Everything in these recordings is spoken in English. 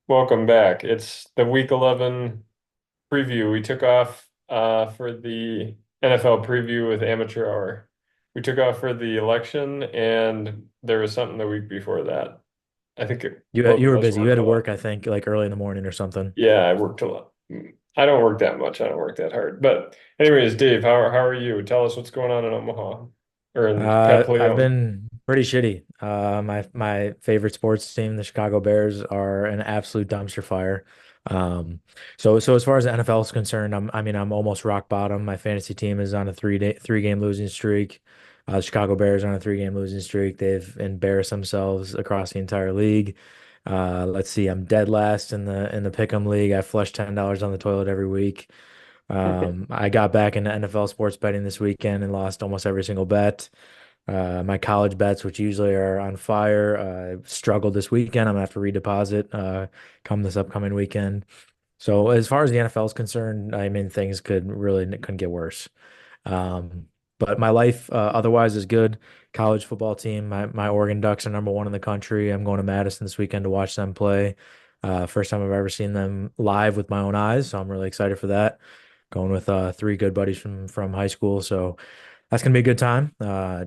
Welcome back. It's the Week 11 preview. We took off for the NFL preview with Amateur Hour. We took off for the election, and there was something the week before that. I think both You of were us busy. You worked had a to lot. work, I think, like early in the morning or something. Yeah, I worked a lot. I don't work that much. I don't work that hard. But anyways, Dave, how are you? Tell us what's going on in Omaha or in Pet I've Leon. been pretty shitty. My favorite sports team, the Chicago Bears, are an absolute dumpster fire. Um, so as far as the NFL is concerned, I'm almost rock bottom. My fantasy team is on a 3 game losing streak. The Chicago Bears are on a 3 game losing streak. They've embarrassed themselves across the entire league. Let's see, I'm dead last in the Pick'em league. I flush $10 on the toilet every week. I got back into NFL sports betting this weekend and lost almost every single bet. My college bets, which usually are on fire, struggled this weekend. I'm gonna have to redeposit come this upcoming weekend. So as far as the NFL is concerned, I mean things couldn't get worse. But my life otherwise is good. College football team, my Oregon Ducks are #1 in the country. I'm going to Madison this weekend to watch them play. First time I've ever seen them live with my own eyes, so I'm really excited for that. Going with three good buddies from high school, so that's gonna be a good time.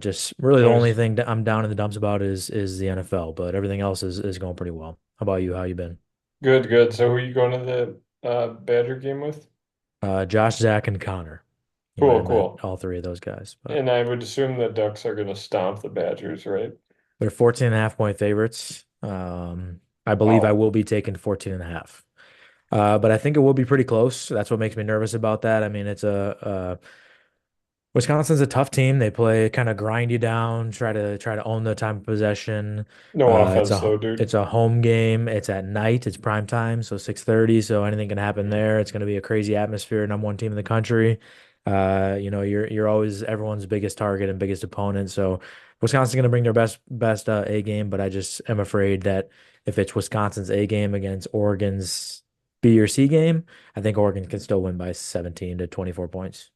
Just really the only Nice. thing that I'm down in the dumps about is the NFL, but everything else is going pretty well. How about you? How you been? Good, good. So who are you going to the Badger game with? Josh, Zach, and Connor. You might Cool, have met cool. all three of those guys, but And I would assume the Ducks are going to stomp the Badgers, right? they're 14 and a half point favorites. I believe I Wow. will be taking 14 and a half. But I think it will be pretty close. That's what makes me nervous about that. I mean, Wisconsin's a tough team. They play kind of grind you down, try to own the time of possession. No offense though, dude. It's a home game. It's at night. It's prime time, so 6:30. So anything can happen there. It's going to be a crazy atmosphere. #1 team in the country. You're always everyone's biggest target and biggest opponent. So Wisconsin's going to bring their best A game, but I just am afraid that if it's Wisconsin's A game against Oregon's B or C game, I think Oregon can still win by 17 to 24 points.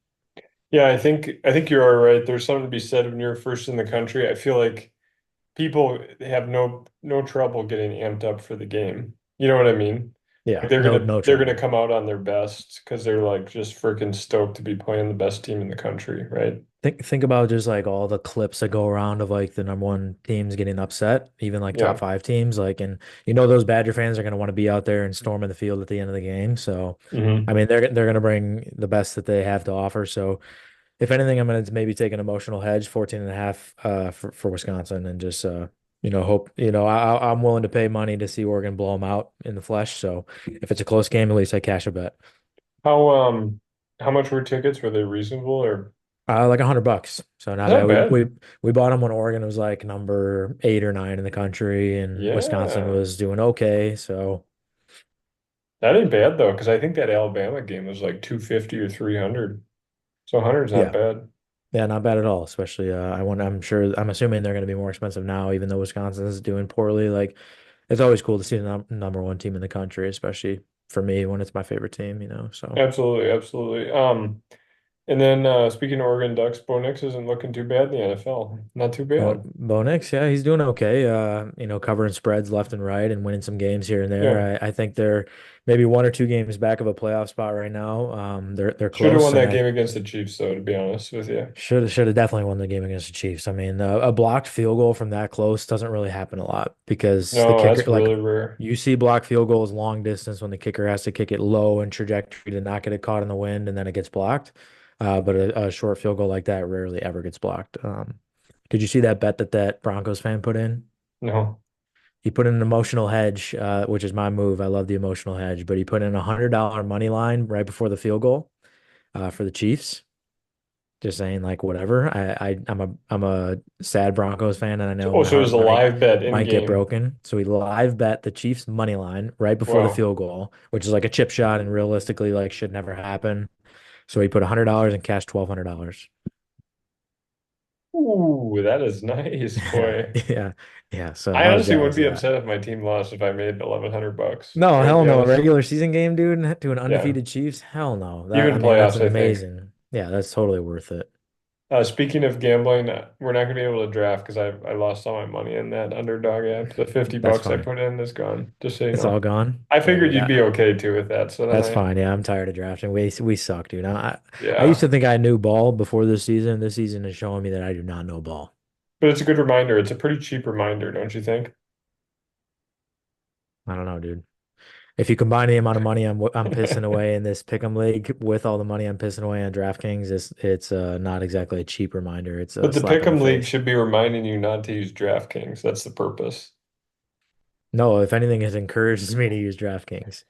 Yeah, I think you're all right. There's something to be said when you're first in the country. I feel like people have no trouble getting amped up for the game. You know what I mean? Yeah, Like they're no, gonna no they're gonna trouble. come out on their best because they're like just freaking stoked to be playing the best team in the country, right? Think about just like all the clips that go around of like the #1 teams getting upset, even like top Yeah. five teams. Like, and those Badger fans are going to want to be out there and storm in the field at the end of the game. So, I Hmm. mean, they're going to bring the best that they have to offer. So, if anything, I'm going to maybe take an emotional hedge, 14 and a half for Wisconsin, and just hope I'm willing to pay money to see Oregon blow them out in the flesh. So, if it's a close game, at least I cash a bet. How um how much were tickets? Were they reasonable or Like $100. So not bad. not bad? We bought them when Oregon was like number 8 or 9 in the country, and Wisconsin Yeah. was doing okay. So That ain't bad though, because I think that Alabama game was like 250 or 300. So 100's not yeah, bad. yeah, not bad at all. Especially I'm assuming they're going to be more expensive now, even though Wisconsin is doing poorly. Like it's always cool to see the #1 team in the country, especially for me when it's my favorite team. So. Absolutely, absolutely. And then speaking of Oregon Ducks, Bo Nix isn't looking too bad in the NFL. Not too bad. Bo Nix, yeah, he's doing okay. Covering spreads left and right and winning some games here and Yeah. there. I think they're maybe 1 or 2 games back of a playoff spot right now. They're Should have close, won and that I game against the Chiefs, though, to be honest with you. should have definitely won the game against the Chiefs. I mean, a blocked field goal from that close doesn't really happen a lot because the No, kicker, that's like really rare. you see blocked field goals long distance when the kicker has to kick it low and trajectory to not get it caught in the wind and then it gets blocked. But a short field goal like that rarely ever gets blocked. Did you see that bet that Broncos fan put in? No. He put in an emotional hedge, which is my move. I love the emotional hedge, but he put in $100 money line right before the field goal for the Chiefs. Just saying, like whatever. I'm a sad Broncos fan, and I know Oh, my so it was heart a live bet in might get game. broken. So he live bet the Chiefs money line right before the Wow. field goal, which is like a chip shot and realistically like should never happen. So he put $100 and cashed $1,200. Ooh, that is nice, boy. Yeah, yeah. So I I was honestly wouldn't jealous be of that. upset if my team lost if I made 1,100 bucks. No, Gotta hell be no. A honest. regular season game, dude, to an Yeah. undefeated Chiefs? Hell no. Even That's playoffs, I think. amazing. Yeah, that's totally worth it. Speaking of gambling, we're not gonna be able to draft because I lost all my money in that underdog app. The 50 That's bucks I fine. put in is gone, just so you It's all know. gone. I Yeah, figured you'd yeah. be okay too with that. So then That's fine. Yeah, I'm tired of drafting. We suck, dude. I used yeah. to think I knew ball before this season. This season is showing me that I do not know ball. But it's a good reminder. It's a pretty cheap reminder, don't you think? I don't know, dude. If you combine the amount of money I'm pissing away in this pick'em league with all the money I'm pissing away on DraftKings, it's not exactly a cheap reminder. It's a But the slap in the Pick'em League face. should be reminding you not to use DraftKings. That's the purpose. No, if anything, it encourages me to use DraftKings.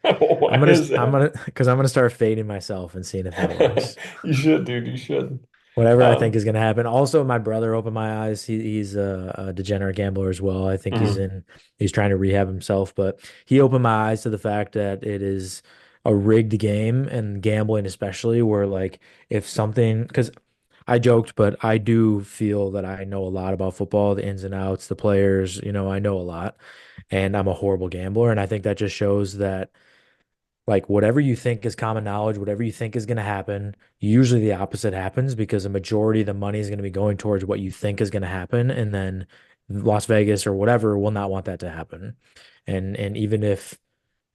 Why is that? Because I'm gonna start fading myself and seeing if that works. You should, dude. You should. Whatever I think Um, is going to happen. Also, my brother opened my eyes. He's a degenerate gambler as well. I think mhm. he's trying to rehab himself, but he opened my eyes to the fact that it is a rigged game and gambling, especially where like if something, because I joked, but I do feel that I know a lot about football, the ins and outs, the players, I know a lot, and I'm a horrible gambler. And I think that just shows that like whatever you think is common knowledge, whatever you think is going to happen, usually the opposite happens because a majority of the money is going to be going towards what you think is going to happen, and then Las Vegas or whatever will not want that to happen. And even if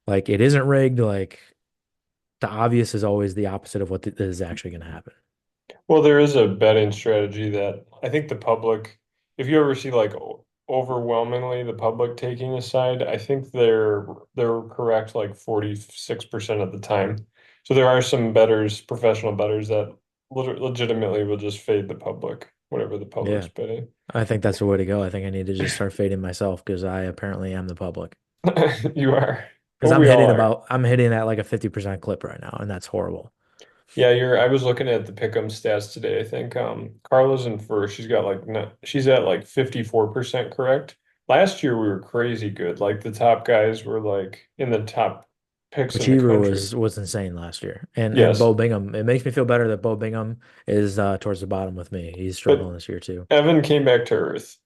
like it isn't rigged, like the obvious is always the opposite of what is actually going to happen. Well, there is a betting strategy that I think the public, if you ever see like overwhelmingly the public taking a side, I think they're correct like 46% of the time. So there are some bettors, professional bettors that legitimately will just fade the public, whatever the public's Yeah, betting. I think that's the way to go. I think I need to just start fading myself because I apparently am the public. You are. Because Well, we all are. I'm hitting at like a 50% clip right now, and that's horrible. Yeah, I was looking at the Pick'em stats today. I think Carla's in first. She's got like no, she's at like 54% correct. Last year we were crazy good. Like the top guys were like in the top picks in the Achiever country. was insane last year. And Yes, Bo Bingham, it makes me feel better that Bo Bingham is towards the bottom with me. He's but struggling this year too. Evan came back to earth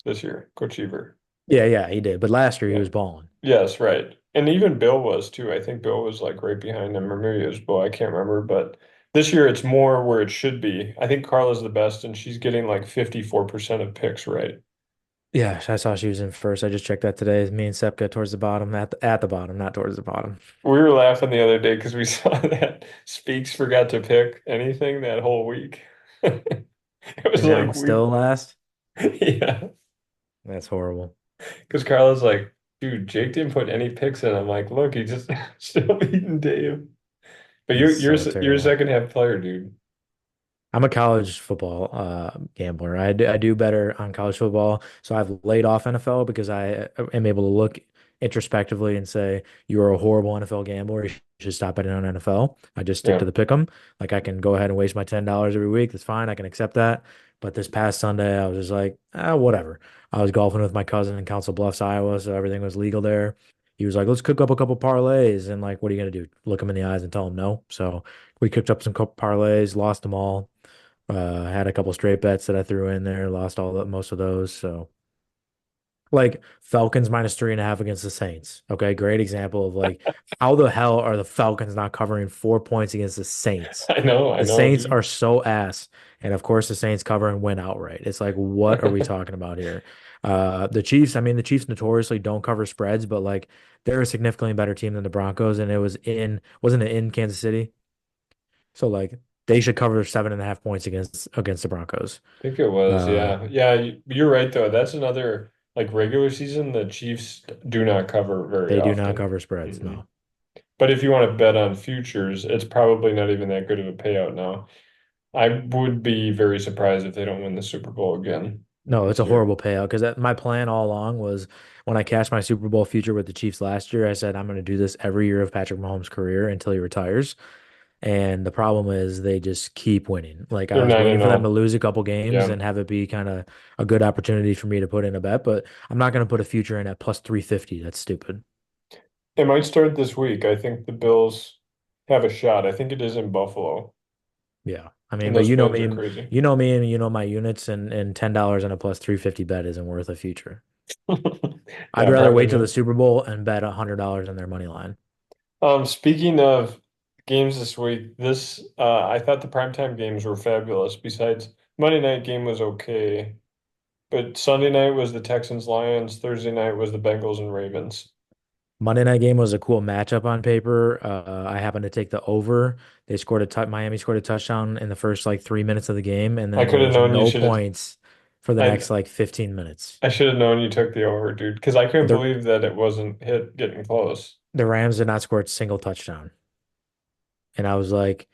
this year, Coach Ever. Yeah, yeah, he did. But last year he Yeah. was balling. Yes, right. And even Bill was too. I think Bill was like right behind him, or maybe it was Bill. I can't remember. But this year it's more where it should be. I think Carla's the best, and she's getting like 54% of picks right. Yeah, I saw she was in first. I just checked that today. Me and Sepka towards the bottom, at the bottom, not towards the bottom. We were laughing the other day because we saw that Speaks forgot to pick anything that whole week. It was And now I'm like we, still last. yeah, That's horrible. because Carla's like, dude, Jake didn't put any picks in. I'm like, look, he just still beating Dave. But That's so you're a terrible. second half player, dude. I'm a college football gambler. I do better on college football. So I've laid off NFL because I am able to look introspectively and say, you're a horrible NFL gambler. You should stop betting on NFL. I just stick to Yeah. the pick 'em. Like I can go ahead and waste my $10 every week. That's fine. I can accept that. But this past Sunday, I was just like, whatever. I was golfing with my cousin in Council Bluffs, Iowa, so everything was legal there. He was like, let's cook up a couple parlays. And like, what are you gonna do? Look him in the eyes and tell him no. So we cooked up some couple parlays, lost them all. Had a couple straight bets that I threw in there, lost most of those. So like Falcons -3.5 against the Saints. Okay, great example of like how the hell are the Falcons not covering 4 points against the Saints? I The know, Saints dude. are so ass. And of course the Saints cover and win outright. It's like, what are we talking about here? The Chiefs, I mean, the Chiefs notoriously don't cover spreads, but like they're a significantly better team than the Broncos, and wasn't it in Kansas City? So like they should cover 7.5 points against the Broncos. I think it was, Uh, yeah. Yeah, you're right though. That's another like regular season, the Chiefs do not cover very they do not often. cover spreads. Mm-mm. No, But if you want to bet on futures, it's probably not even that good of a payout now. I would be very surprised if they don't win the Super Bowl again no, it's this a year. horrible payout because my plan all along was when I cashed my Super Bowl future with the Chiefs last year, I said I'm going to do this every year of Patrick Mahomes' career until he retires. And the problem is they just keep winning. Like I They're was 9 waiting and for them to 0. lose a couple games Yeah. and have it be kind of a good opportunity for me to put in a bet, but I'm not going to put a future in at plus 350. That's stupid. It might start this week. I think the Bills have a shot. I think it is in Buffalo. Yeah. I mean, And but those fans are crazy. you know me and you know my units and $10 on a plus 350 bet isn't worth a future. I'd Yeah, rather probably wait till the not. Super Bowl and bet $100 on their money line. Speaking of games this week. I thought the primetime games were fabulous. Besides, Monday night game was okay, but Sunday night was the Texans Lions. Thursday night was the Bengals and Ravens. Monday night game was a cool matchup on paper. I happened to take the over. Miami scored a touchdown in the first like 3 minutes of the game, and I then could there have was known you no should have. points for the I next like 15 minutes. I should have known you took the over, dude, because I couldn't The believe that it wasn't hit getting close. the Rams did not score a single touchdown. And I was like,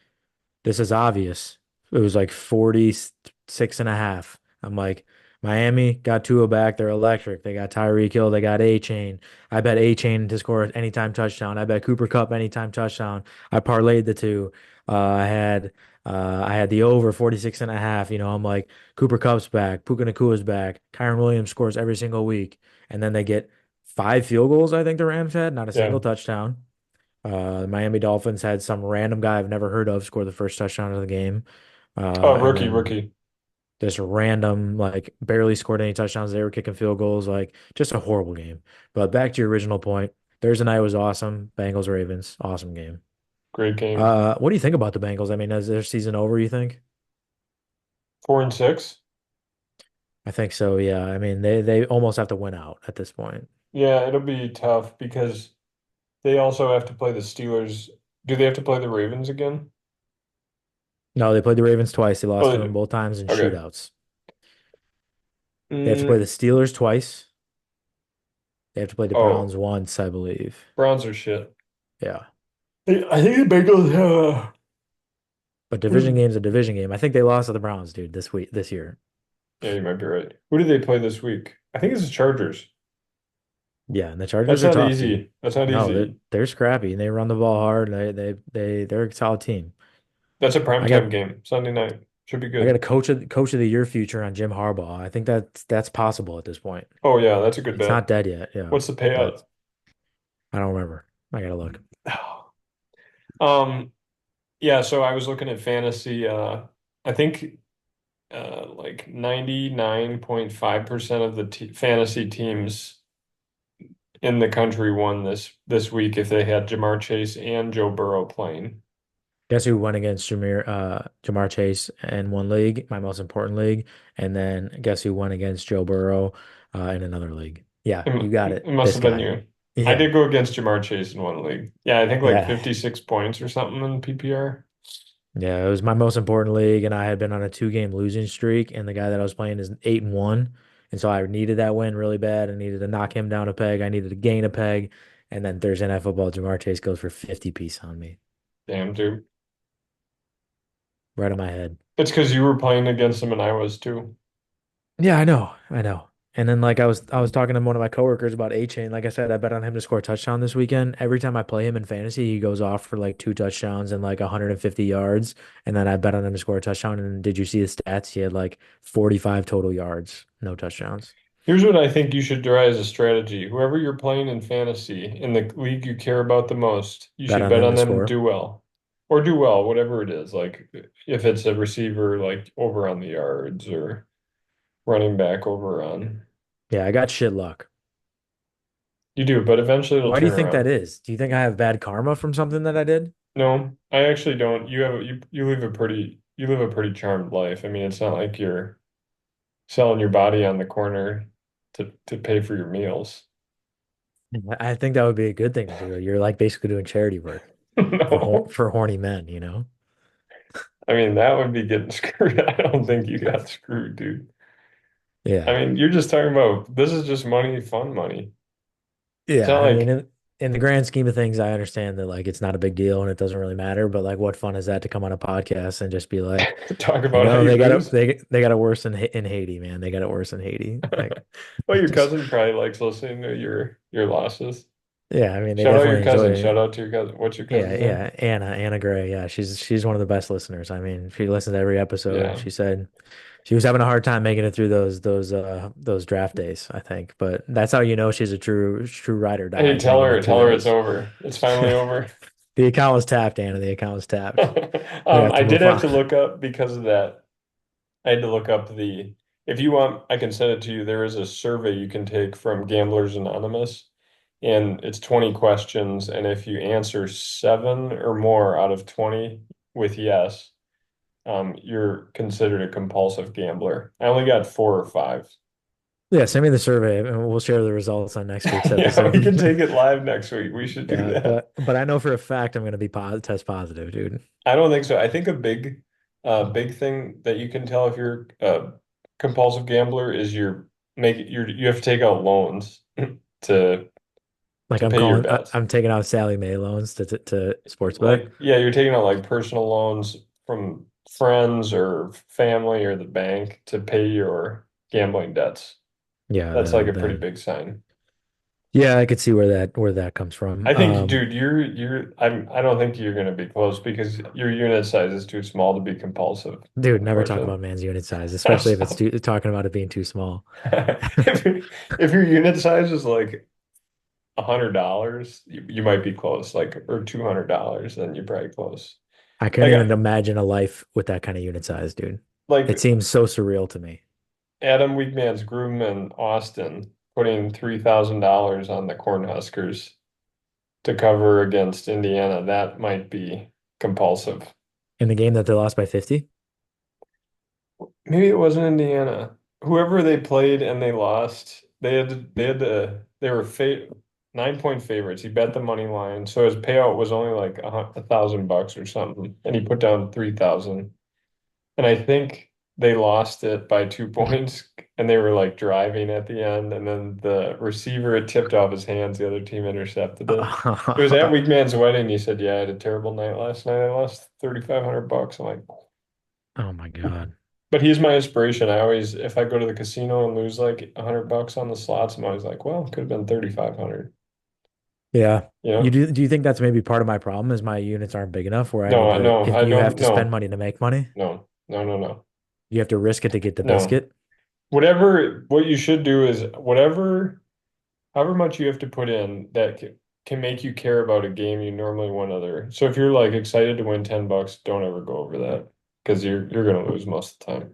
this is obvious. It was like 46 and a half. I'm like, Miami got Tua back. They're electric. They got Tyreek Hill. They got A-Chain. I bet A-Chain to score an anytime touchdown. I bet Cooper Kupp anytime touchdown. I parlayed the two. I had the over 46 and a half. I'm like, Cooper Kupp's back. Puka Nakua's back. Kyron Williams scores every single week. And then they get 5 field goals, I think the Rams had, not a Yeah. single touchdown. Miami Dolphins had some random guy I've never heard of score the first touchdown of the game. Oh, And rookie, then rookie. this random, like, barely scored any touchdowns. They were kicking field goals, like, just a horrible game. But back to your original point, Thursday night was awesome. Bengals Ravens, awesome game. Great game. What do you think about the Bengals? I mean, is their season over, you think? 4-6. I think so, yeah. I mean, they almost have to win out at this point. Yeah, it'll be tough because they also have to play the Steelers. Do they have to play the Ravens again? No, they played the Ravens twice. They Oh, lost they to them do. both times in Okay. shootouts. They have to play Mm, the Steelers twice. They have to play the Browns oh, once, I believe. Browns are shit. Yeah. I think the Bengals have. But Who division did, game's a division game. I think they lost to the Browns, dude, this year. yeah, you might be right. Who do they play this week? I think it's the Chargers. Yeah, and the Chargers That's are not tough, dude. easy. That's not No, they're easy. they're scrappy and they run the ball hard. They're a solid team. That's a I got primetime game, Sunday night. Should be I got a good. coach of the year future on Jim Harbaugh. I think that's possible at this point. Oh yeah, that's a good It's bet. not dead yet, yeah. What's the But payout? I don't remember. I gotta look. Um, yeah, so I was looking at fantasy. I think like 99.5% of the t fantasy teams in the country won this week if they had Jamar Chase and Joe Burrow playing. Guess who went against Jamar Chase in one league, my most important league, and then guess who won against Joe Burrow in another league? Yeah, It, you got it it. must This have been guy. you. I Yeah. did go against Jamar Chase in one league. Yeah, I think like Yeah. 56 points or something in PPR. Yeah, it was my most important league, and I had been on a 2 game losing streak, and the guy that I was playing is 8-1. And so I needed that win really bad. I needed to knock him down a peg. I needed to gain a peg. And then Thursday Night Football, Jamar Chase goes for 50 piece on me. Damn, dude. Right on my head. It's because you were playing against him and I was too. Yeah, I know. I know. And then like I was talking to one of my coworkers about A-Chain. Like I said, I bet on him to score a touchdown this weekend. Every time I play him in fantasy, he goes off for like 2 touchdowns and like 150 yards. And then I bet on him to score a touchdown. And did you see his stats? He had like 45 total yards, no touchdowns. Here's what I think you should try as a strategy. Whoever you're playing in fantasy, in the league you care about the most, you Bet should on bet them on to them to score. do well. Or do well, whatever it is. Like if it's a receiver, like over on the yards or running back over on. Yeah, I got shit luck. You do, but eventually it'll Why do you turn think that around. is? Do you think I have bad karma from something that I did? No, I actually don't. You live a pretty charmed life. I mean, it's not like you're selling your body on the corner to pay for your meals. I think that would be a good thing to do. You're like basically doing charity work No. for horny men, you know? I mean, that would be getting screwed. I don't think you got screwed, dude. I Yeah. mean, you're just talking about this is just money, fun money. It's Yeah, not I mean, like in the grand scheme of things, I understand that like it's not a big deal and it doesn't really matter. But like, what fun is that to come on a podcast and just be like, talk about how you lose. they got it worse in Haiti, man. They got it worse in Haiti. Like, Well, your just cousin probably likes listening to your losses. yeah, I mean, they Shout out definitely your enjoy cousin. it. Shout out to your cousin. What's your Yeah, cousin's name? yeah, Anna Gray. Yeah, she's one of the best listeners. I mean, she listens to every episode. Yeah. She said she was having a hard time making it through those draft days, I think. But that's how you know she's a true ride or Hey, die, is making it through tell her it's those. over. It's finally over. The account was tapped, Anna. The account was tapped. We have to I did move have on. to look up because of that. I had to look up if you want, I can send it to you. There is a survey you can take from Gamblers Anonymous, and it's 20 questions. And if you answer seven or more out of 20 with yes, you're considered a compulsive gambler. I only got four or five. Yeah, send me the survey and we'll share the results on next week's Yeah, we can episode. take it live next week. We should do Yeah, that. but I know for a fact I'm gonna be test positive, dude. I don't think so. I think a big thing that you can tell if you're a compulsive gambler is you have to take out loans to Like to pay your bets. I'm taking out Sally Mae loans to sports bet. Like, yeah, you're taking out like personal loans from friends or family or the bank to pay your gambling debts. Yeah, That's like a pretty the big sign. yeah, I could see where that comes from. I think, dude, I don't think you're gonna be close because your unit size is too small to be compulsive, Dude, never talk unfortunately. about man's unit size, especially if it's talking about it being too small. If your unit size is like $100, you might be close, like or $200, then you're probably close. I couldn't Like even imagine a life with that kind of unit size, dude. It like seems so surreal to me. Adam Weigman's groom in Austin putting $3,000 on the Cornhuskers to cover against Indiana. That might be compulsive. In the game that they lost by 50? Maybe it wasn't Indiana. Whoever they played and they lost, they were fa 9 point favorites. He bet the money line, so his payout was only like $1,000 or something, and he put down 3,000. And I think they lost it by 2 points, and they were like driving at the end, and then the receiver had tipped off his hands. The other team intercepted it. It was at Weekman's wedding. He said, "Yeah, I had a terrible night last night. I lost $3,500." I'm like, Oh my God. but he's my inspiration. I always, if I go to the casino and lose like $100 on the slots, I'm always like, well, it could have been 3,500. Yeah. You know? Do you think that's maybe part of my problem is my units aren't big enough where I need No, to no, if I you have don't. to spend No, money to make money, no, no, no, no, you have to risk it to get the no. biscuit? What you should do is however much you have to put in that can make you care about a game you normally win other. So if you're like excited to win $10, don't ever go over that because you're gonna lose most of the time.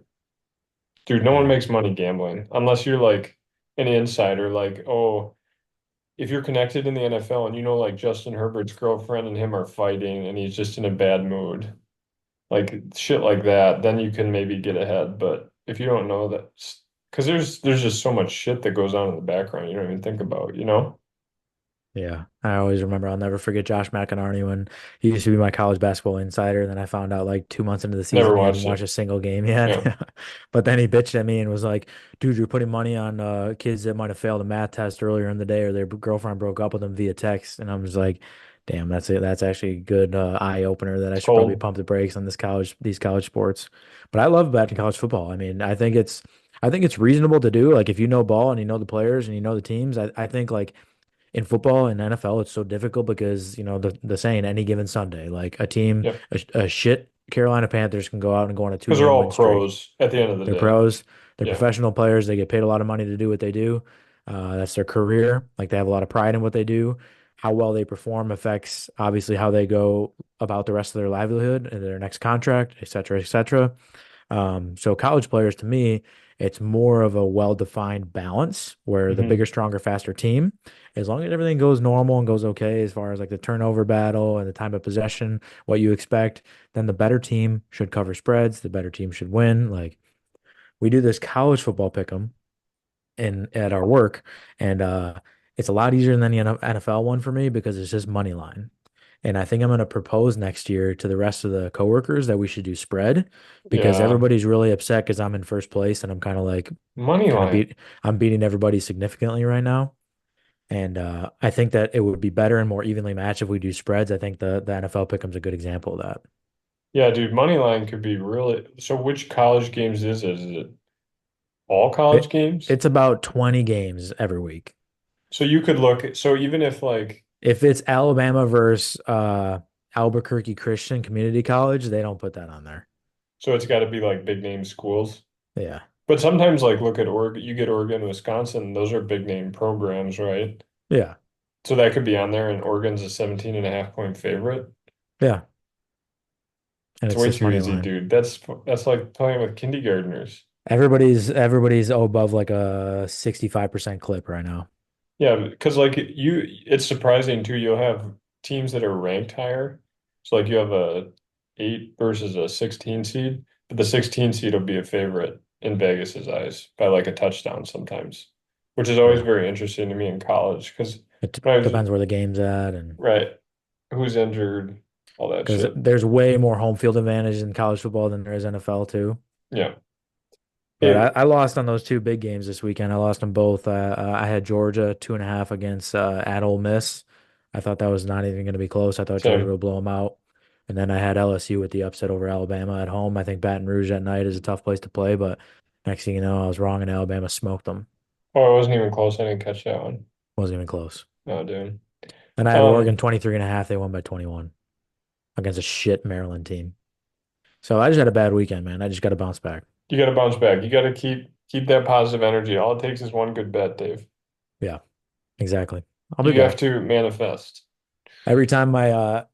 Dude, no one Yeah. makes money gambling unless you're like an insider, like, oh, if you're connected in the NFL and you know like Justin Herbert's girlfriend and him are fighting and he's just in a bad mood, like shit like that, then you can maybe get ahead. But if you don't know that, because there's just so much shit that goes on in the background you don't even think about, you know? Yeah, I always remember. I'll never forget Josh McInerney when he used to be my college basketball insider. And then I found out like 2 months into the Never season he hadn't watched watched it. a single game yet. Yeah. But then he bitched at me and was like, "Dude, you're putting money on kids that might have failed a math test earlier in the day, or their girlfriend broke up with them via text." And I was like, "Damn, that's it. That's actually a good eye opener that I It's should probably cold. pump the brakes on these college sports." But I love betting college football. I mean, I think it's reasonable to do. Like if you know ball and you know the players and you know the teams, I think like in football and NFL, it's so difficult because, the saying any given Sunday, like Yep. a shit Carolina Panthers can go out and go on a two Because they're game all win streak. pros at the end of the They're day. pros, they're Yeah. professional players, they get paid a lot of money to do what they do. That's their career. Like they have a lot of pride in what they do. How well they perform affects obviously how they go about the rest of their livelihood and their next contract, et cetera, et cetera. So college players to me, it's more of a well-defined balance where the Hmm. bigger, stronger, faster team, as long as everything goes normal and goes okay as far as like the turnover battle and the time of possession, what you expect, then the better team should cover spreads, the better team should win. Like we do this college football pick 'em in at our work, and it's a lot easier than the NFL one for me because it's just money line. And I think I'm going to propose next year to the rest of the coworkers that we should do spread because Yeah. everybody's really upset because I'm in first place and I'm kind of like Money kind of line. I'm beating everybody significantly right now. And I think that it would be better and more evenly matched if we do spreads. I think the NFL pick'em's a good example of that. Yeah, dude, money line could be really. So which college games is it? Is it all college It games? it's about 20 games every week. So you could so even if like, If it's Alabama versus Albuquerque Christian Community College, they don't put that on there. so it's got to be like big name schools. Yeah. But sometimes like look at Oregon, you get Oregon, Wisconsin, those are big name programs, right? Yeah. So that could be on there and Oregon's a 17.5 point favorite. Yeah. And It's it's way just too money easy, line. dude. That's like playing with kindergartners. Everybody's above like a 65% clip right now. Yeah, because like it's surprising too. You'll have teams that are ranked higher. So like you have a 8 versus a 16 seed, but the 16 seed will be a favorite in Vegas's eyes by like a touchdown sometimes, which is always Yeah. very interesting to me in college because It when I was depends where the game's at, and right, who's injured, all that because shit. there's way more home field advantage in college football than there is NFL too. Yeah. But Hey, I lost on those two big games this weekend. I lost them both. I had Georgia 2.5 against at Ole Miss. I thought that was not even going to be close. I thought Georgia same. would blow them out. And then I had LSU with the upset over Alabama at home. I think Baton Rouge at night is a tough place to play, but next thing you know, I was wrong and Alabama smoked them. Oh, I wasn't even close. I didn't catch that one. Wasn't even close. Oh, dude. Then I had Oregon Um, 23.5. They won by 21 against a shit Maryland team. So I just had a bad weekend, man. I just got to bounce back. you got to bounce back. You got to keep that positive energy. All it takes is one good bet, Dave. Yeah, exactly. I'll be You have back. to manifest. Every time my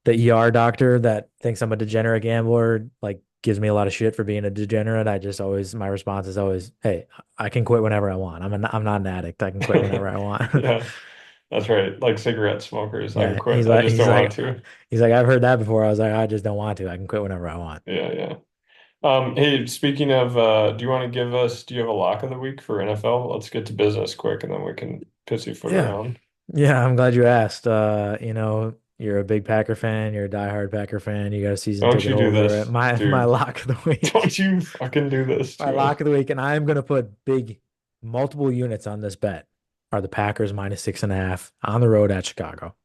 the ER doctor that thinks I'm a degenerate gambler like gives me a lot of shit for being a degenerate, I just always my response is always, "Hey, I can quit whenever I want. I'm not an addict. I can quit whenever I want." Yeah, that's right. Like cigarette smokers. I can Yeah, quit. I just don't want to. he's like I've heard that before. I was like I just don't want to. I can quit whenever I want. Yeah, yeah. Hey, speaking of, do you want to do you have a lock of the week for NFL? Let's get to business quick and then we can pussyfoot Yeah. around. Yeah, I'm glad you asked. You're a big Packer fan, you're a diehard Packer fan, you got a season Don't ticket you do holder. this, My dude. lock of the week. Don't you fucking do this My to us. lock of the week, and I'm gonna put big multiple units on this bet are the Packers -6.5 on the road at Chicago.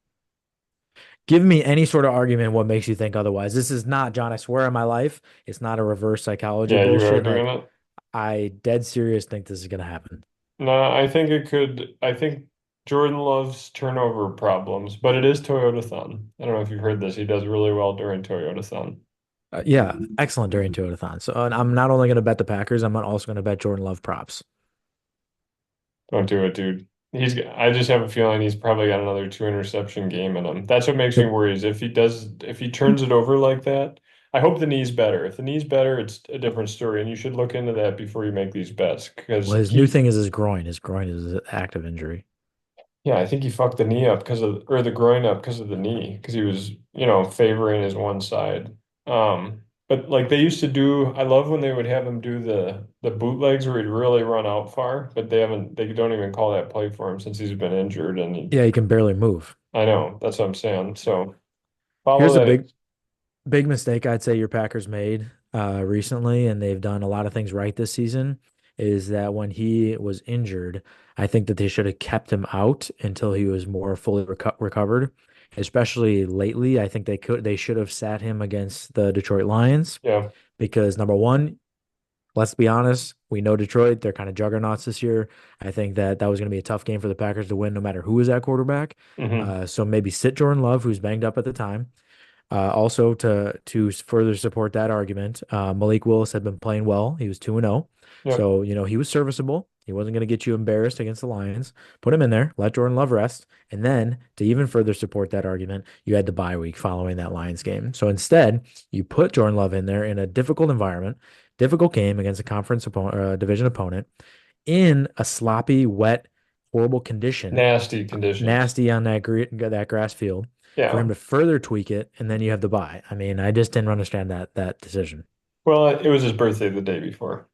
Give me any sort of argument what makes you think otherwise. This is not, John, I swear on my life, it's not a reverse psychology Yeah, you are bullshit. doing Like it. I dead serious think this is gonna happen. No, I think it could. I think Jordan loves turnover problems, but it is Toyotathon. I don't know if you've heard this. He does really well during Toyotathon. Yeah, excellent during Toyotathon. So and I'm not only gonna bet the Packers, I'm also gonna bet Jordan Love props. Don't do it, dude. I just have a feeling he's probably got another 2 interception game in him. That's what makes me The worry is if he turns it over like that, I hope the knee's better. If the knee's better, it's a different story, and you should look into that before you make these bets Well, because his new thing is his groin. His groin is an active injury. yeah, I think he fucked the knee up or the groin up because of the knee, because he was, favoring his one side. But like they used to do, I love when they would have him do the bootlegs where he'd really run out far, but they don't even call that play for him since he's been injured. Yeah, he can barely move. I know, that's what I'm saying. So follow Here's a that. big mistake I'd say your Packers made recently, and they've done a lot of things right this season, is that when he was injured, I think that they should have kept him out until he was more fully recovered. Especially lately, I think they should have sat him against the Detroit Lions Yeah. because number one, let's be honest, we know Detroit, they're kind of juggernauts this year. I think that that was going to be a tough game for the Packers to win no matter who was at quarterback. Hmm. So maybe sit Jordan Love, who's banged up at the time. Also, to further support that argument, Malik Willis had been playing well. He was 2-0. Yep. So, he was serviceable. He wasn't going to get you embarrassed against the Lions. Put him in there, let Jordan Love rest. And then to even further support that argument, you had the bye week following that Lions game. So instead, you put Jordan Love in there in a difficult environment, difficult game against a conference opponent, division opponent in a sloppy, wet, horrible condition, Nasty conditions. nasty on that grass field for him Yeah. to further tweak it, and then you have the bye. I mean, I just didn't understand that decision. Well, it was his birthday the day before.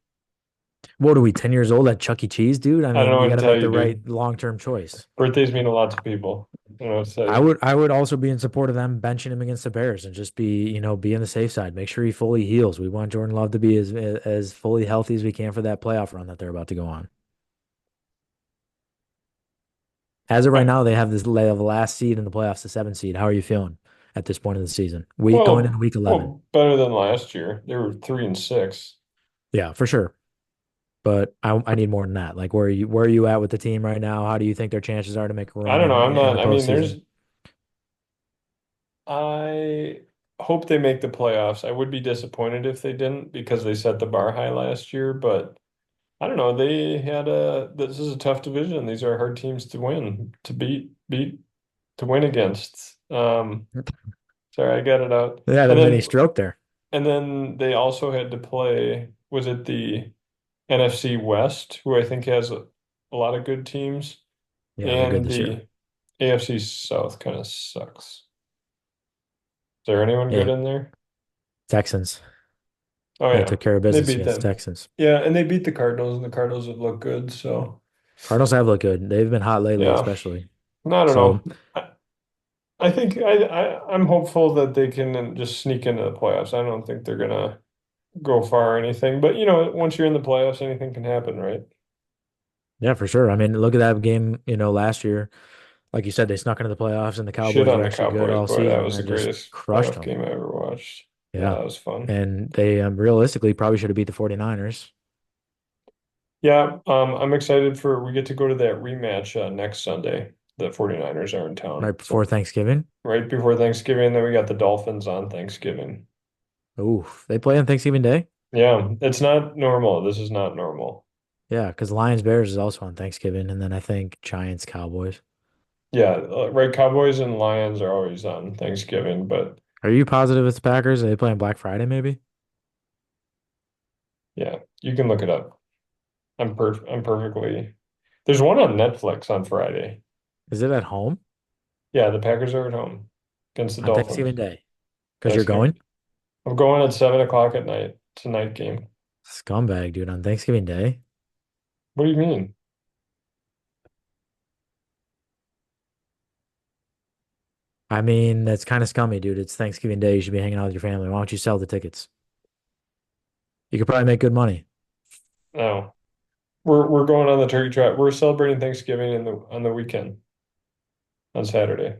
What are we, 10 years old at Chuck E. Cheese, dude? I I don't mean, know you what got to to tell make you, the right dude. long-term choice. Birthdays mean a lot to people. I don't know what to tell I you. would I would also be in support of them benching him against the Bears and just be on the safe side. Make sure he fully heals. We want Jordan Love to be as fully healthy as we can for that playoff run that they're about to go on. As of right I, now, they have the last seed in the playoffs, the 7th seed. How are you feeling at this point in the season? Week going into well, week 11. well, better than last year. They were 3-6. Yeah, for sure. But I need more than that. Like where are you at with the team right now? How do you think their chances are to make a I run don't know. I'm in not. the I mean, postseason? I hope they make the playoffs. I would be disappointed if they didn't because they set the bar high last year, but I don't know. This is a tough division. These are hard teams to win, to win against. Sorry, I got it out. Yeah, the And mini then, stroke there. and then they also had to play, was it the NFC West, who I think has a lot of good teams, Yeah, they're good and this year. the AFC South kind of sucks. Is there anyone good Yeah, in there? Texans. Oh They yeah, took care of they business beat against the them. Texans. Yeah, and they beat the Cardinals, and the Cardinals have looked good. So Cardinals have looked good. They've been hot lately, yeah, especially. I don't So know. I think I'm hopeful that they can just sneak into the playoffs. I don't think they're gonna go far or anything, but once you're in the playoffs, anything can happen, right? yeah, for sure. I mean, look at that game, last year. Like you said, they snuck into the playoffs and the Shit Cowboys on were the actually good Cowboys, all boy. That season was the and just greatest crushed playoff them. game I ever watched. Yeah, Yeah. that was fun. And they realistically probably should have beat the 49ers Yeah, I'm excited for we get to go to that rematch next Sunday. The 49ers are in town. right before So Thanksgiving. right before Thanksgiving, then we got the Dolphins on Thanksgiving. Ooh, they play on Thanksgiving Day? Yeah, it's not normal. This is not normal. Yeah, because Lions Bears is also on Thanksgiving, and then I think Giants Cowboys. Yeah, right. Cowboys and Lions are always on Thanksgiving, but Are you positive it's the Packers? Are they playing Black Friday maybe? yeah, you can look it up. I'm perfectly. There's one on Netflix on Friday. Is it at home Yeah, the Packers are at home against the on Dolphins. Thanksgiving Day? Because you're Yes, going? I'm going at 7 o'clock at night. It's a night game. Scumbag, dude, on Thanksgiving Day. What do you mean? I mean, that's kind of scummy, dude. It's Thanksgiving Day. You should be hanging out with your family. Why don't you sell the tickets? You could probably make good money. No. We're going on the turkey trot. We're celebrating Thanksgiving on the weekend on Saturday.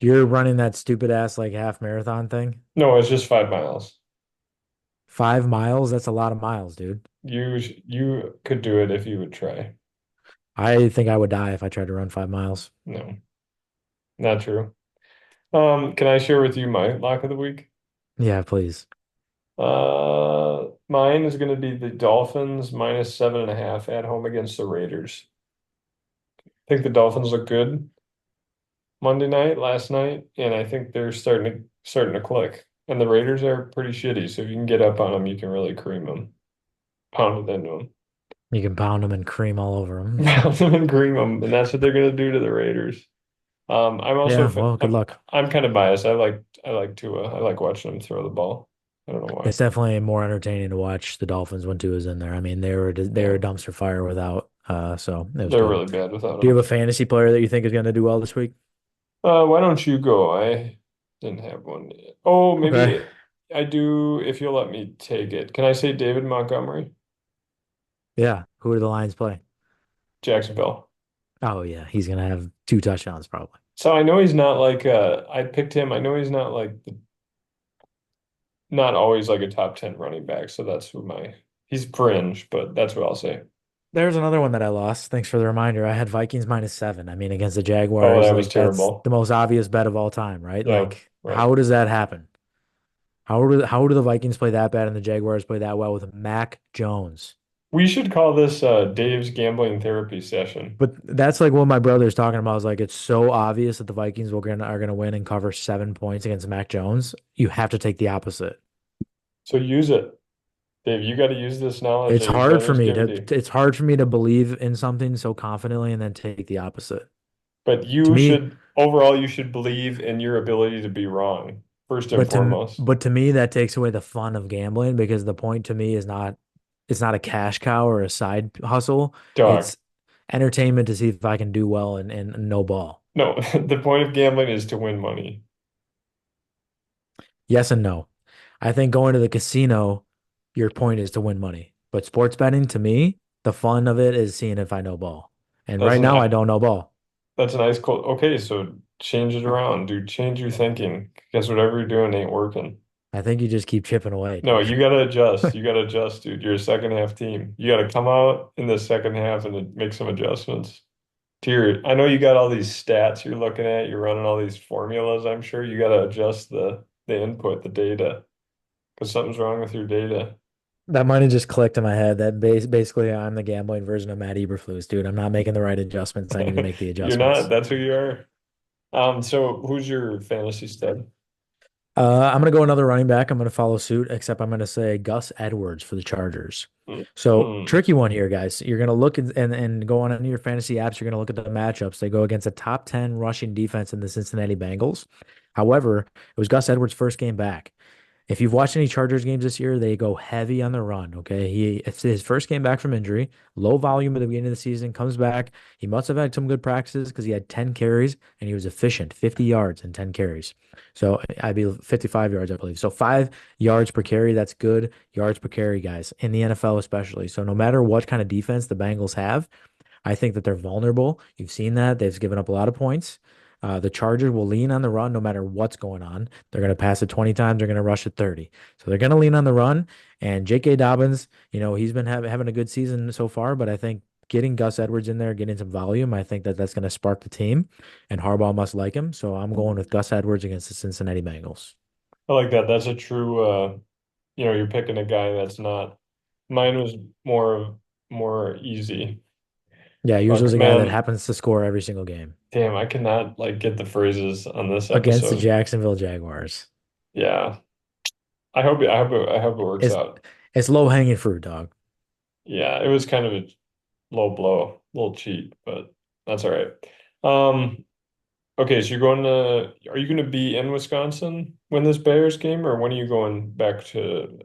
You're running that stupid ass like half marathon thing. No, it's just 5 miles. 5 miles? That's a lot of miles, dude. You could do it if you would try. I think I would die if I tried to run 5 miles. No, not true. Can I share with you my lock of the week? Yeah, please. Mine is going to be the Dolphins minus 7.5 at home against the Raiders. I think the Dolphins look good Monday night, last night, and I think they're starting to click. And the Raiders are pretty shitty, so if you can get up on them, you can really cream them, pound it into them. You can pound them and cream all over them. Pound them and cream them, and that's what they're gonna do to the Raiders. I'm also Yeah, well, good luck. I'm kind of biased. I like Tua. I like watching him throw the ball. I don't know why. It's definitely more entertaining to watch the Dolphins when Tua's in there. I mean, they were a Yeah, dumpster fire without, so it was they're good. really bad without Do you him. have a fantasy player that you think is going to do well this week? Why don't you go? I didn't have one yet. Oh, Okay. maybe I do if you'll let me take it. Can I say David Montgomery, Yeah. Who do the Lions play? Jacksonville? Oh yeah, he's gonna have 2 touchdowns probably. So I know he's not like I picked him. I know he's not like not always like a top 10 running back. So that's who my he's fringe, but that's what I'll say. There's another one that I lost. Thanks for the reminder. I had Vikings -7. I mean, against the Oh, Jaguars, that was like that's terrible. the most obvious bet of all time, right? Yeah, Like, right. how does that happen? How do the Vikings play that bad and the Jaguars play that well with Mac Jones? We should call this Dave's gambling therapy session. But that's like what my brother's talking about is like it's so obvious that the Vikings are gonna win and cover 7 points against Mac Jones. You have to take the opposite. So use it. Dave, you got to use this knowledge It's that your hard for brother's me given to to you. it's hard for me to believe in something so confidently and then take the opposite. But To you me, should, overall, you should believe in your ability to be wrong, first and but to foremost. but to me that takes away the fun of gambling because the point to me is not it's not a cash cow or a side hustle. Dog. It's entertainment to see if I can do well and no ball. No, the point of gambling is to win money. Yes and no. I think going to the casino, your point is to win money. But sports betting, to me, the fun of it is seeing if I know ball. And That's right an now, I don't know ball. that's a nice quote. Okay, so change it around, dude. Change your thinking. Because whatever you're doing ain't working. I think you just keep chipping away, No, dude. you gotta adjust. You gotta adjust, dude. You're a second half team. You gotta come out in the second half and make some adjustments. I know you got all these stats you're looking at. You're running all these formulas. I'm sure you gotta adjust the input, the data, because something's wrong with your data. That might have just clicked in my head. That basically, I'm the gambling version of Matt Eberflus, dude. I'm not making the right adjustments. I need to make the You're not. adjustments. That's who you are. So who's your fantasy stud? I'm gonna go another running back. I'm gonna follow suit, except I'm gonna say Gus Edwards for the Chargers. So Mm. tricky one here, guys. You're gonna look and go on any of your fantasy apps. You're gonna look at the matchups. They go against a top 10 rushing defense in the Cincinnati Bengals. However, it was Gus Edwards' first game back. If you've watched any Chargers games this year, they go heavy on the run. Okay. It's his first game back from injury, low volume at the beginning of the season, comes back. He must have had some good practices because he had 10 carries and he was efficient, 50 yards and 10 carries. So I believe 55 yards, I believe. So 5 yards per carry, that's good yards per carry, guys, in the NFL especially. So no matter what kind of defense the Bengals have, I think that they're vulnerable. You've seen that. They've given up a lot of points. The Chargers will lean on the run no matter what's going on. They're going to pass it 20 times. They're going to rush it 30. So they're going to lean on the run. And J.K. Dobbins, he's been having a good season so far, but I think getting Gus Edwards in there, getting some volume, I think that that's going to spark the team. And Harbaugh must like him. So I'm going with Gus Edwards against the Cincinnati Bengals. I like that. That's a true, you're picking a guy that's not, mine was more easy. Yeah, yours was Fuck, a guy that man, happens to score every single game damn, I cannot like get the phrases on this against the episode. Jacksonville Jaguars. Yeah. I hope it works It's out. it's low hanging fruit, dog. Yeah, it was kind of a low blow, a little cheat, but that's all right. Um, okay, so are you gonna be in Wisconsin when this Bears game, or when are you going back to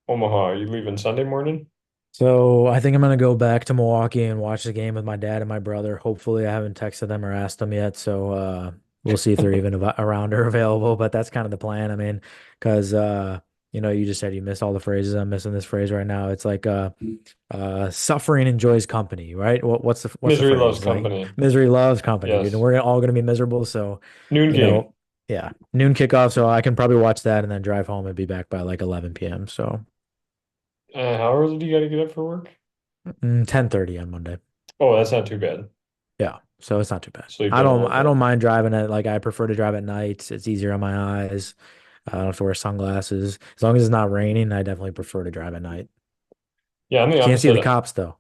Omaha? Are you leaving Sunday morning? So I think I'm gonna go back to Milwaukee and watch the game with my dad and my brother. Hopefully, I haven't texted them or asked them yet, so we'll see if they're even around or available. But that's kind of the plan. I mean, because you just said you missed all the phrases. I'm missing this phrase right now. It's like suffering enjoys company, right? What's the Misery loves phrase? Like company. misery loves company, dude. And Yes. we're all gonna be miserable. So, Noon you game. know, yeah, noon kickoff. So I can probably watch that and then drive home and be back by like 11 p.m. So How early do you got to get up for work? 10:30 on Monday. Oh, that's not too bad. Yeah, so it's not too bad. Sleep I in a don't little I don't bit. mind driving it. Like I prefer to drive at night. It's easier on my eyes. I don't have to wear sunglasses. As long as it's not raining, I definitely prefer to drive at night. Yeah, I'm the Can't see the opposite. cops though.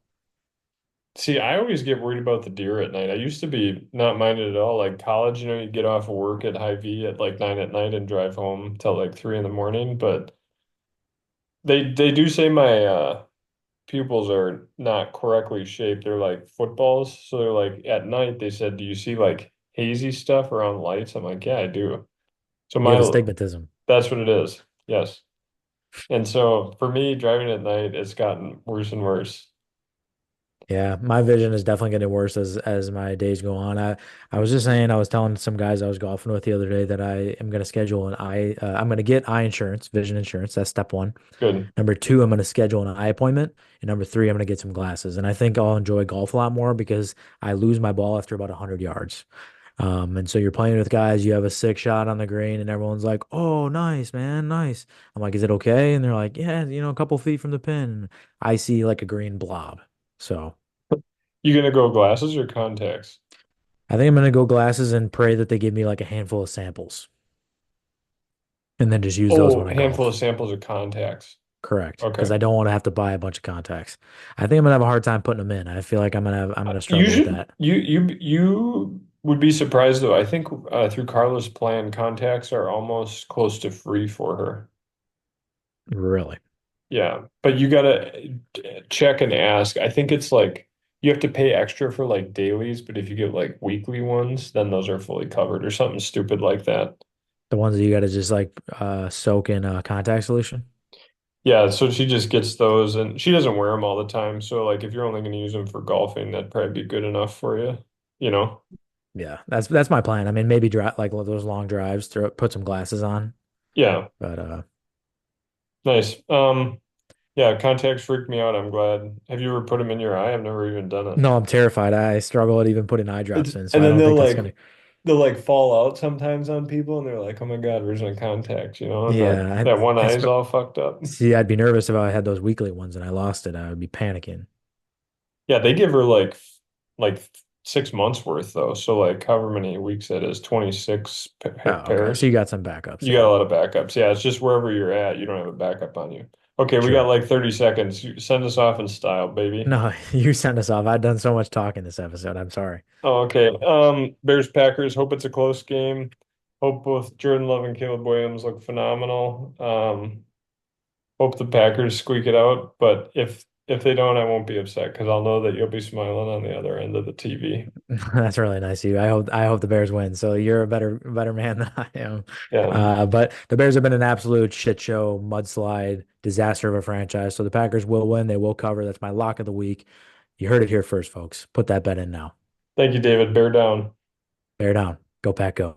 See, I always get worried about the deer at night. I used to be not minded at all. Like college, you get off of work at Hy-Vee at like 9 at night and drive home till like 3 in the morning. But they do say my pupils are not correctly shaped. They're like footballs. So they're like at night they said, "Do you see like hazy stuff around lights?" I'm like, "Yeah, I do." So You have my astigmatism. that's what it is. Yes. And so for me, driving at night, it's gotten worse and worse. Yeah, my vision is definitely getting worse as my days go on. I was just saying, I was telling some guys I was golfing with the other day that I am going to schedule I'm going to get eye insurance, vision insurance. That's step one. Good. Number two, I'm going to schedule an eye appointment. And number three, I'm going to get some glasses. And I think I'll enjoy golf a lot more because I lose my ball after about 100 yards. And so you're playing with guys, you have a sick shot on the green, and everyone's like, "Oh, nice, man, nice." I'm like, "Is it okay?" And they're like, "Yeah, a couple feet from the pin." I see like a green blob. So You gonna go glasses or contacts? I think I'm gonna go glasses and pray that they give me like a handful of samples and then just use those Oh, when a I handful of golf. samples of contacts. Correct. Because Okay. I don't want to have to buy a bunch of contacts. I think I'm gonna have a hard time putting them in. I feel like I'm gonna You struggle with should that. you would be surprised though. I think through Carla's plan, contacts are almost close to free for her. Really. Yeah, but you gotta check and ask. I think it's like you have to pay extra for like dailies, but if you get like weekly ones, then those are fully covered or something stupid like that. The ones that you gotta just like soak in contact solution. Yeah, so she just gets those and she doesn't wear them all the time. So like if you're only going to use them for golfing, that'd probably be good enough for you, you know? Yeah, that's my plan. I mean, maybe drive like those long drives, put some glasses on. Yeah, But nice. Yeah, contacts freak me out. I'm glad. Have you ever put them in your eye? I've never even done it. no, I'm terrified. I struggle at even putting eye It's drops in, so and I then don't think that's gonna. they'll like fall out sometimes on people and they're like, "Oh my God, where's my contact?" And Yeah, that one I eye is all fucked up. see. I'd be nervous if I had those weekly ones and I lost it. I would be panicking. Yeah, they give her like 6 months worth though. So like however many weeks that is, 26 Oh, okay. So pairs. you got some backups, You got yeah. a lot of backups. Yeah, it's just wherever you're at, you don't have a backup on you. Okay, we got True. like 30 seconds. Send us off in style, baby. No, you sent us off. I've done so much talking this episode. I'm sorry. Oh, okay. Bears Packers. Hope it's a close game. Hope both Jordan Love and Caleb Williams look phenomenal. hope the Packers squeak it out. But if they don't, I won't be upset because I'll know that you'll be smiling on the other end of the TV. That's really nice of you. I hope the Bears win. So you're a better man than I am. Yeah. But the Bears have been an absolute shit show, mudslide, disaster of a franchise. So the Packers will win. They will cover. That's my lock of the week. You heard it here first, folks. Put that bet in now. Thank you, David. Bear down. Bear down. Go Pack, go.